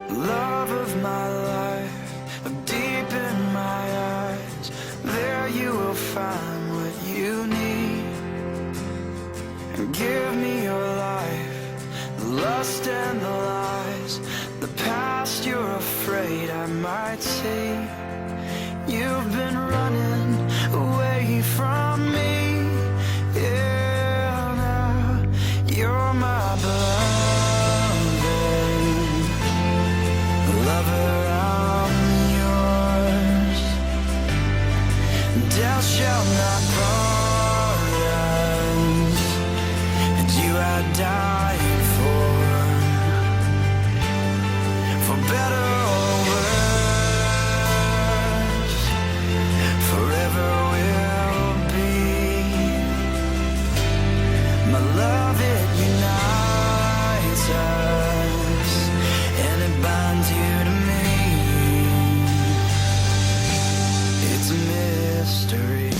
Love of my life, look deep in my eyes. There you will find what you need. And give me your life, the lust and the lies, the past you're afraid I might see. You've been running away from me. Yeah, now you're my beloved lover, I'm yours. Death shall not part us, and you I died for better or worse, forever will be. My love, it unites us, and it binds you to me. It's a mystery.